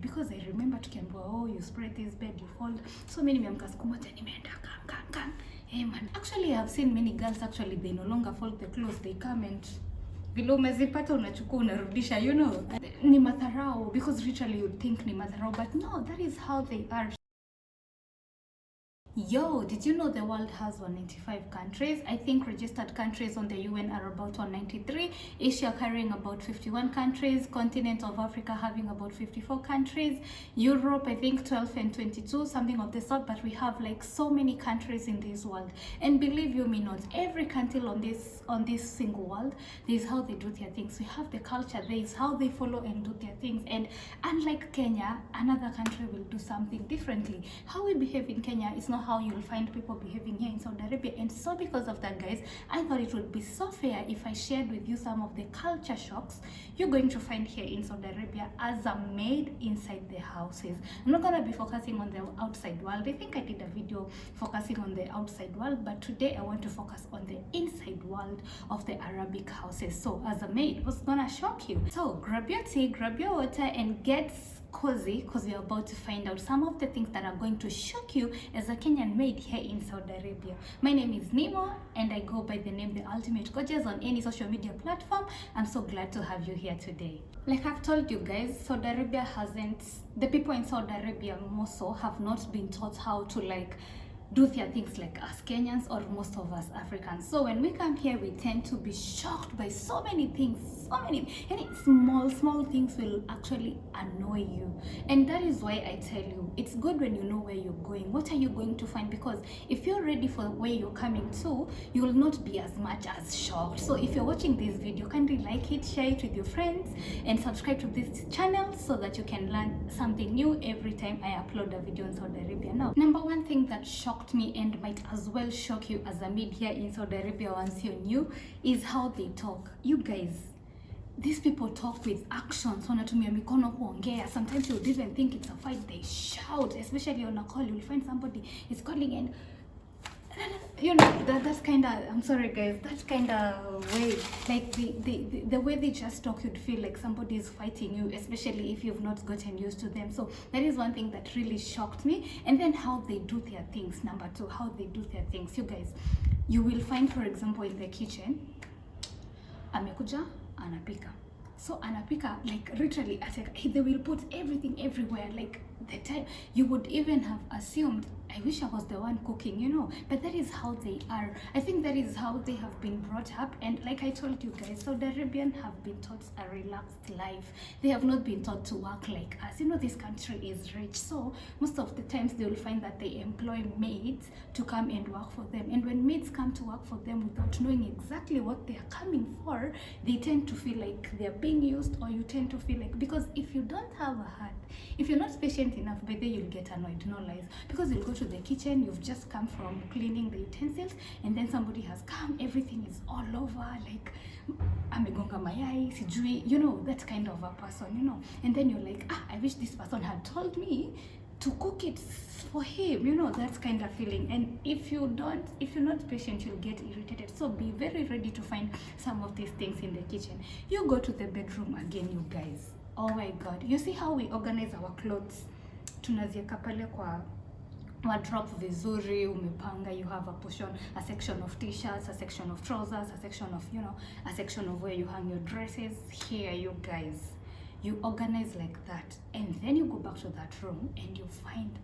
Because I remember tukiambiwa, oh, you spread this bed, you fold. So many nimeamka siku moja nimeenda kan. Hey man, actually I have seen many girls actually they no longer fold the clothes, they come and vile umezipata unachukua unarudisha, you know. Ni madharau, because literally you'd think ni madharau, but no, that is how they are. Yo, did you know the world has 195 countries? I think registered countries on the UN are about 193, Asia carrying about 51 countries, continent of Africa having about 54 countries, Europe I think 12 and 22, something of the sort, but we have like so many countries in this world. And believe you me not, every country on this single world, this is how they do their things. We have the culture, there is how they follow and do their things. And unlike Kenya, another country will do something differently. How we behave in Kenya is not how you'll find people behaving here in Saudi Arabia. And so because of that, guys, I thought it would be so fair if I shared with you some of the culture shocks you're going to find here in Saudi Arabia as a maid inside the houses. I'm not gonna be focusing on the outside world. I think I did a video focusing on the outside world, but today I want to focus on the inside world of the Arabic houses. So as a maid, what's gonna shock you? So grab your tea, grab your water, and get cozy, because we're about to find out some of the things that are going to shock you as a Kenyan maid here in Saudi Arabia. My name is Nemo and I go by the name The Ultimate Gorgeous on any social media platform. I'm so glad to have you here today. Like I've told you guys, Saudi Arabia the people in Saudi Arabia more so have not been taught how to do their things like us Kenyans or most of us Africans. So when we come here, we tend to be shocked by so many things, and small things will actually annoy you. And that is why I tell you, it's good when you know where you're going. What are you going to find? Because if you're ready for where you're coming to, you will not be as much as shocked. So if you're watching this video, kindly like it, share it with your friends, and subscribe to this channel so that you can learn something new every time I upload a video in Saudi Arabia. Now, number one thing that shocked me and might as well shock you as a maid here in Saudi Arabia once you're new is how they talk. You guys, these people talk with actions. Wanatumia mikono kuongea. Sometimes you'd even think it's a fight. They shout, especially on a call. You'll find somebody is calling and you know that's kind of, I'm sorry guys, that's kind of way, like the way they just talk, you'd feel like somebody is fighting you, especially if you've not gotten used to them. So that is one thing that really shocked me. And then how they do their things. Number two, how they do their things. You guys, you will find, for example, in the kitchen, amekuja anapika. So anapika, like literally, they will put everything everywhere. Like the time you would even have assumed, I wish I was the one cooking, you know. But that is how they are. I think that is how they have been brought up. And like I told you guys, Saudi Arabians have been taught a relaxed life. They have not been taught to work like us. You know, this country is rich. So most of the times they will find that they employ maids to come and work for them. And when maids come to work for them without knowing exactly what they are coming for, they tend to feel like they're being used, or you tend to feel like, because if you don't have a heart, if you're not patient enough, by then you'll get annoyed, no lies. Because you'll go to the kitchen, you've just come from cleaning the utensils, and then somebody has come, everything is all over, like amegonga mayai sijui, you know, that kind of a person, you know. And then you're like, I wish this person had told me to cook it for him, you know, that kind of feeling. And if you're not patient, you'll get irritated. So be very ready to find some of these things in the kitchen. You go to the bedroom again, you guys, oh my god, you see how we organize our clothes. Tunazieka pale kwa wardrobe vizuri, umepanga. You have a section of t-shirts, a section of trousers, a section of, you know, a section of where you hang your dresses. Here, you guys, you organize like that, and then you go back to that room and you find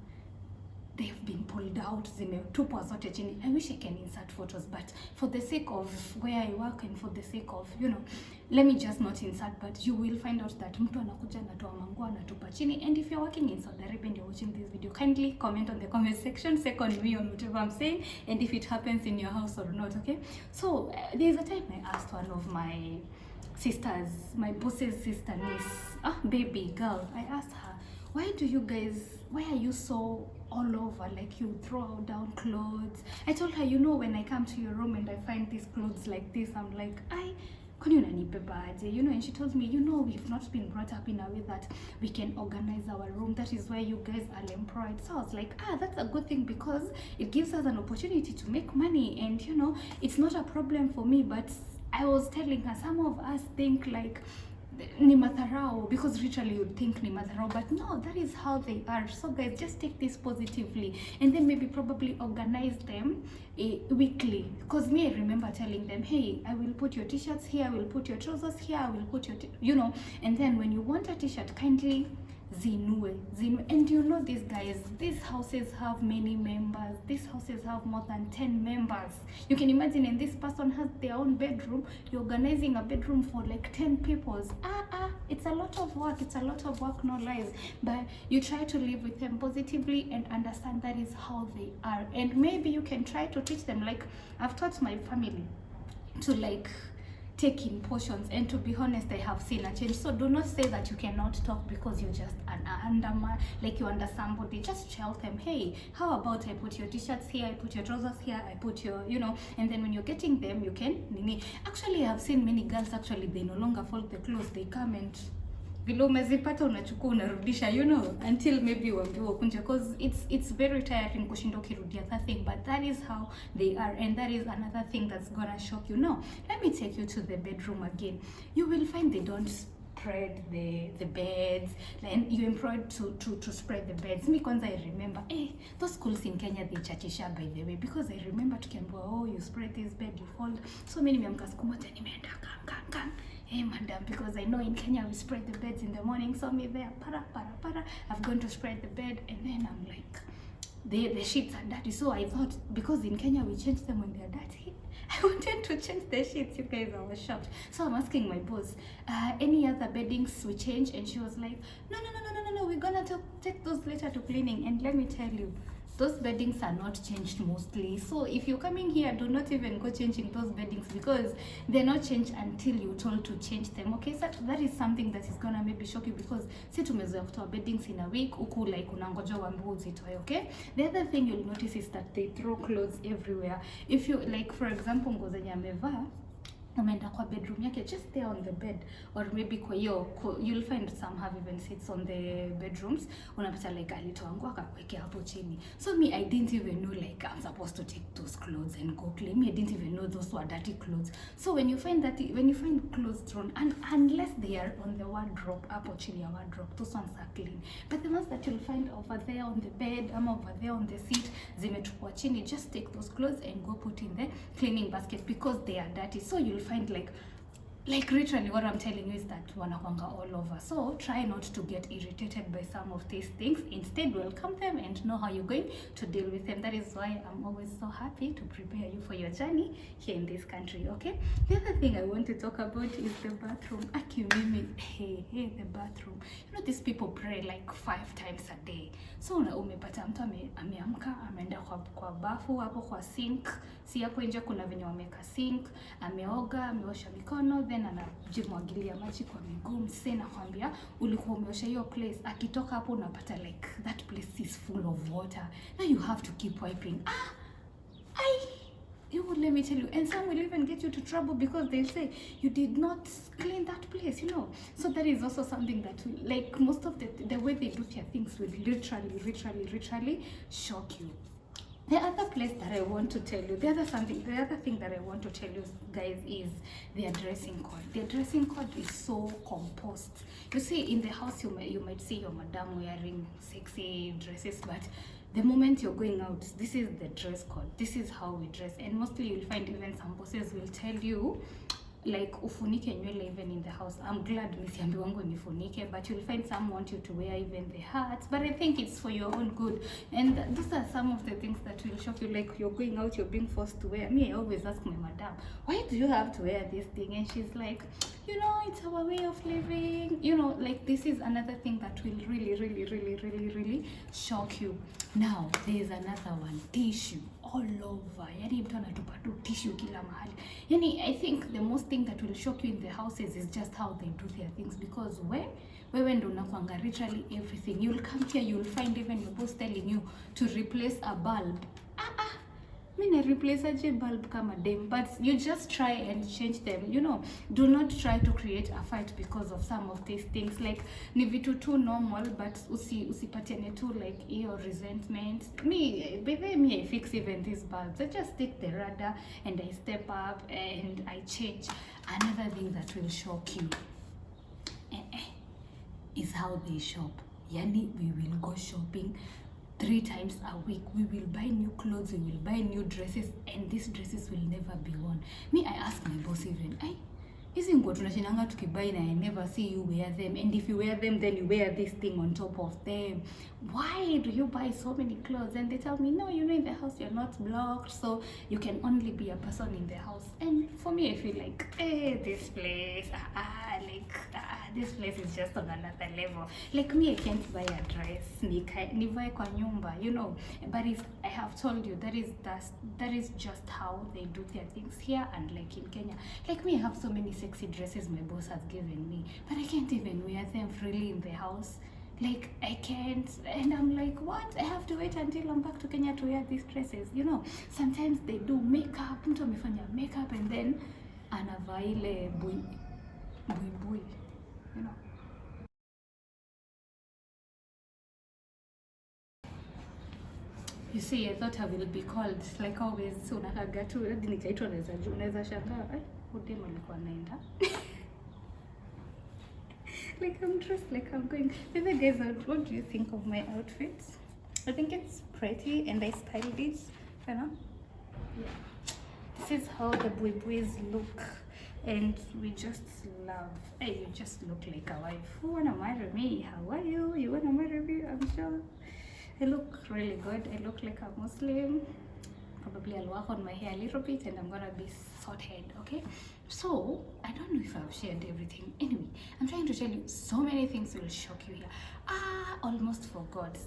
they have been pulled out, zimetupwa zote chini. I wish I can insert photos, but for the sake of where I work and for the sake of, you know, let me just not insert. But you will find out that mtu anakuja anatoa manguo anatupa chini. And if you're working in Saudi Arabia and you're watching this video, kindly comment on the comment section, second me on whatever I'm saying, and if it happens in your house or not, okay? So there's a time I asked one of my sisters, my boss's sister, niece, baby girl, I asked her, why are you so all over, like you throw down clothes? I told her, you know, when I come to your room and I find these clothes like this, I'm like, you know. And she told me, you know, we've not been brought up in a way that we can organize our room. That is why you guys are employed. So I was like, that's a good thing, because it gives us an opportunity to make money, and you know, it's not a problem for me. But I was telling her, some of us think like ni madharau, because literally you'd think ni madharau, but no, that is how they are. So guys, just take this positively, and then maybe probably organize them weekly, because me, I remember telling them, hey, I will put your t-shirts here, I will put your trousers here, I will put your you know, and then when you want a t-shirt, kindly zinue. And you know, these guys, these houses have many members. These houses have more than 10 members. You can imagine, and this person has their own bedroom. You're organizing a bedroom for like 10 peoples. It's a lot of work. It's a lot of work, no lies. But you try to live with them positively and understand that is how they are. And maybe you can try to teach them, like I've taught my family to like take in portions, and to be honest, I have seen a change. So do not say that you cannot talk because you're just like you're under somebody. Just tell them, hey, how about I put your t-shirts here, I put your trousers here, I put your, you know, and then when you're getting them, you can actually, I have seen many girls, actually they no longer fold the clothes, they come and vile umezipata unachukua unarudisha, you know, until maybe uambiwe kunja, because it's very tiring kushinda ukirudia that thing. But that is how they are, and that is another thing that's gonna shock you. Now let me take you to the bedroom again. You will find they don't spread the beds, and you employed to spread the beds. Me kwanza, I remember those schools in Kenya, they chachisha, by the way, because I remember tukiambiwa, oh, you spread this bed, you fold. So many nimeamka siku moja nimeenda kam hey madam, because I know in Kenya we spread the beds in the morning. So me there, para, I've gone to spread the bed, and then I'm like, the sheets are dirty. So I thought, because in Kenya we change them when they're dirty, I wanted to change the sheets. You guys, I was shocked. So I'm asking my boss, any other beddings we change? And she was like, no, we're gonna take those later to cleaning. And let me tell you, those beddings are not changed mostly. So if you're coming here, do not even go changing those beddings, because they're not changed until you're told to change them. Okay, so that is something that is gonna maybe shock you, because si tumezoea kutoa beddings in a week, uku like unangoja uambiwe uzitoe. Okay, the other thing you'll notice is that they throw clothes everywhere. If you like, for example, nguo zenye amevaa umeenda kwa bedroom yake, just there on the bed, or maybe kwa hiyo, you'll find some have even seats on the bedrooms, unapata like alitoa nguo akakuwekea hapo chini. So me, I didn't even know like I'm supposed to take those clothes and go clean. Me, I didn't even know those were dirty clothes. So when you find clothes thrown, and unless they are on the wardrobe, hapo chini ya wardrobe, those ones are clean. But the ones that you'll find over there on the bed, over there on the seat, zimetupwa chini, just take those clothes and go put in the cleaning basket, because they are dirty. So you'll find like literally what I'm telling you is that wanakwanga all over. So try not to get irritated by some of these things. Instead, welcome them and know how you're going to deal with them. That is why I'm always so happy to prepare you for your journey here in this country. Okay, the other thing I want to talk about is the bathroom. Akimimi, hey, the bathroom. You know, these people pray like 5 times a day. So umepata mtu ameamka ameenda kwa bafu hapo kwa sink, si hapo nje kuna venye wameka sink, ameoga, ameosha mikono, then anajimwagilia maji kwa miguu. Msee nakwambia, ulikuwa umeosha hiyo place, akitoka hapo unapata like that place is full of water. Now you have to keep wiping. Let me tell you, and some will even get you to trouble because they'll say you did not clean that place, you know. So that is also something that will, like, most of the way they do their things will literally shock you. The other place that I want to tell you, the other thing that I want to tell you guys is their dressing code. Their dressing code is so composed. You see, in the house you might see your madam wearing sexy dresses, but the moment you're going out, this is the dress code. This is how we dress. And mostly you'll find even some bosses will tell you like ufunike nywele even in the house. I'm glad misiambi wangu nifunike, but you'll find some want you to wear even the hats. But I think it's for your own good. And these are some of the things that will shock you. Like you're going out, you're being forced to wear. Me, I always ask my madam, why do you have to wear this thing? And she's like, you know, it's our way of living. You know, like this is another thing that will really shock you. Now, there's another one, tissue all over. Yani mtu anatupa tu tissue kila mahali. Yani I think the most thing that will shock you in the houses is just how they do their things, because wewe ndo unakwanga literally everything. You'll come here, you'll find even your boss telling you to replace a bulb. Mina replace a bulb kama dem, but you just try and change them. You know, do not try to create a fight because of some of these things. Like ni vitu too normal, but usipatiane too like your resentment. Me I fix even these bulbs. I just take the radar and I step up and I change. Another thing that will shock you, is how they shop. Yani, we will go shopping 3 times a week. We will buy new clothes, we will buy new dresses, and these dresses will never be worn. Me, I ask my boss even, hizi nguo tunashinanga tukibuy na I never see you wear them, and if you wear them then you wear this thing on top of them. Why do you buy so many clothes? And they tell me, no, you know, in the house you're not blocked, so you can only be a person in the house. And for me, I feel like, this place, this place is just on another level. Like me, I can't buy a dress nivae kwa nyumba, you know. But if I have told you, that is just how they do their things here. And like in Kenya, like me, I have so many sexy dresses my boss has given me, but I can't even wear them freely in the house. Like I can't, and I'm like, what? I have to wait until I'm back to Kenya to wear these dresses, you know. Sometimes they do makeup, mtu amefanya makeup and then anavaa ile bui, you know. You see, I thought I will be called like always. So nakaga tu hadi nikaitwa, unaweza shangaa udem alikuwa anaenda like I'm dressed like I'm going. Maybe guys, what do you think of my outfit? I think it's pretty and I styled it, you know. Yeah. This is how the buibus look, and we just love. Hey, you just look like a wife. Who wanna marry me? How are you? You wanna marry me? I'm sure. I look really good. I look like a Muslim. Probably I'll work on my hair a little bit and I'm gonna be sorted, okay? So I don't know if I've shared everything. Anyway, I'm trying to tell you so many things will shock you here. Almost forgot.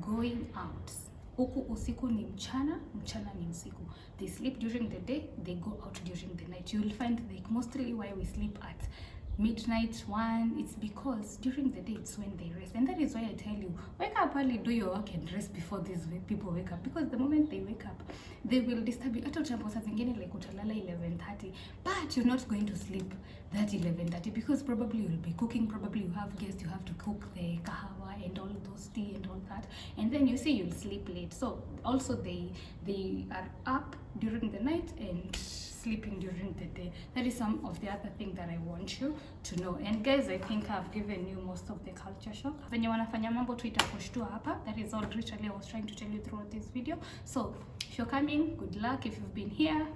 Going out. Huku usiku ni mchana, mchana ni usiku. They sleep during the day, they go out during the night. You will find like mostly why we sleep at midnight, 1, it's because during the day it's when they rest. And that is why I tell you, wake up early, do your work and rest before these people wake up, because the moment they wake up they will disturb you. Hata utambo saa zingine like utalala 11:30, but you're not going to sleep that 11:30 because probably you'll be cooking, probably you have guests, you have to cook the kahawa and all those tea and all that, and then you see you'll sleep late. So also they are up during the night and sleeping during the day. That is some of the other thing that I want you to know. And guys, I think I've given you most of the culture shock. Venye wanafanya mambo tu itakushtua hapa. That is all literally I was trying to tell you throughout this video. So if you're coming, good luck. If you've been here,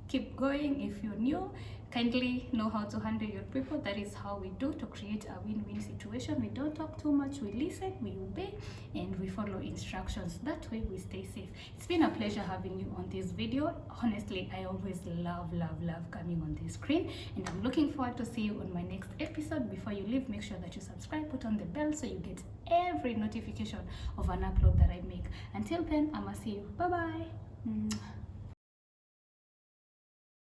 keep going. If you're new, kindly know how to handle your people. That is how we do to create a win-win situation. We don't talk too much, we listen, we obey, and we follow instructions. That way we stay safe. It's been a pleasure having you on this video. Honestly, I always love coming on this screen, and I'm looking forward to see you on my next episode. Before you leave, make sure that you subscribe, put on the bell so you get every notification of an upload that I make. Until then, I'ma see you. Bye bye.